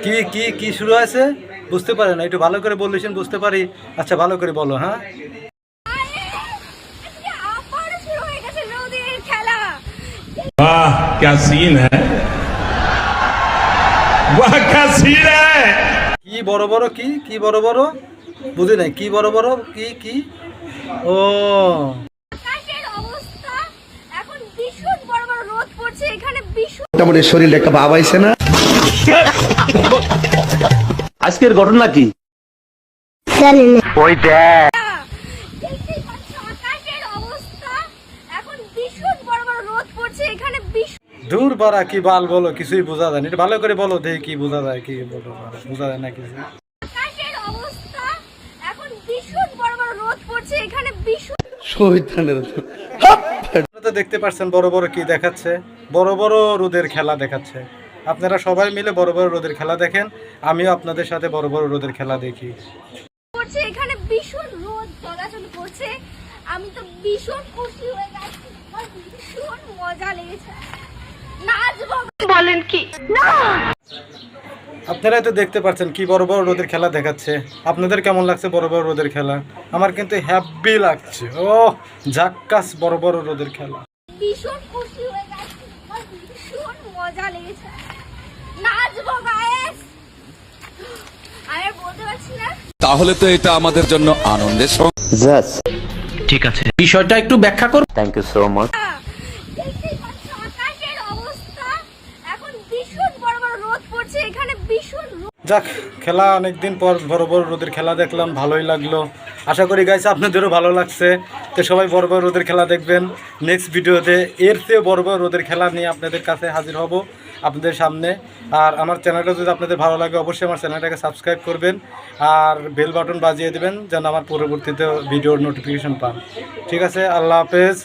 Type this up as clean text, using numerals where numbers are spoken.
কি কি কি শুরু হয়েছে বুঝতে পারে না, একটু ভালো করে বললেছেন বুঝতে পারি। আচ্ছা ভালো করে বলো। হ্যাঁ वाह क्या सीन है, वाह क्या सीन है। কি বড় বড় কি কি বড় বড় বুঝি নাই, কি বড় বড় কি কি ও মোটামুটি শরীরে একটা ভাব আইছে না। আজকের ঘটনা কি? দূর বাড়া কি বাল বলো, কিছুই বোঝা যায় না, একটু ভালো করে বলো দেখি কি বোঝা যায়, কি বলো বোঝা যায় না কিছু। আপনারা তো দেখতে পাচ্ছেন বড় বড় কি দেখাচ্ছে, বড় বড় রোদের খেলা দেখাচ্ছে। আপনারা সবাই মিলে বড় বড় রোদের খেলা দেখেন, আমিও আপনাদের সাথে বড় বড় রোদের খেলা দেখি। এখানে ভীষণ রোদ চলাচল করছে, আমি তো ভীষণ খুশি হয়ে যাচ্ছি, আমার ভীষণ মজা লেগেছে। নাচবো বলেন কি না? আপনারাই তো দেখতে পাচ্ছেন কি বড় বড় রোদের খেলা দেখাচ্ছে। আপনাদের কেমন লাগছে বড় বড় রোদের খেলা? আমার কিন্তু হ্যাপি লাগছে। ও জাক্কাস বড় বড় রোদের খেলা। ভীষণ খুশি হয়ে যাচ্ছি, আমার ভীষণ মজা লেগেছে। নাচবো গাইস, আমি বলতে পারছি না। তাহলে তো এটা আমাদের জন্য আনন্দের ঠিক আছে, বিষয়টা একটু ব্যাখ্যা করুন। Thank you so much. দেখতেই পাচ্ছ আকাশের অবস্থা, এখন ভীষণ বড় বড় রোদ পড়ছে, এখানে ভীষণ যাক, খেলা অনেকদিন পর বড় বড় রোদের খেলা দেখলাম, ভালোই লাগলো। আশা করি গাইস আপনাদেরও ভালো লাগছে। তো সবাই বড় বড় রোদের খেলা দেখবেন। নেক্সট ভিডিওতে এর চেয়ে বড় বড় রোদের খেলা নিয়ে আপনাদের কাছে হাজির হব আপনাদের সামনে। আর আমার চ্যানেলটা যদি আপনাদের ভালো লাগে অবশ্যই আমার চ্যানেলটাকে সাবস্ক্রাইব করবেন আর বেল বাটন বাজিয়ে দেবেন যেন আমার পরবর্তীতে ভিডিওর নোটিফিকেশন পান। ঠিক আছে, আল্লাহ হাফেজ।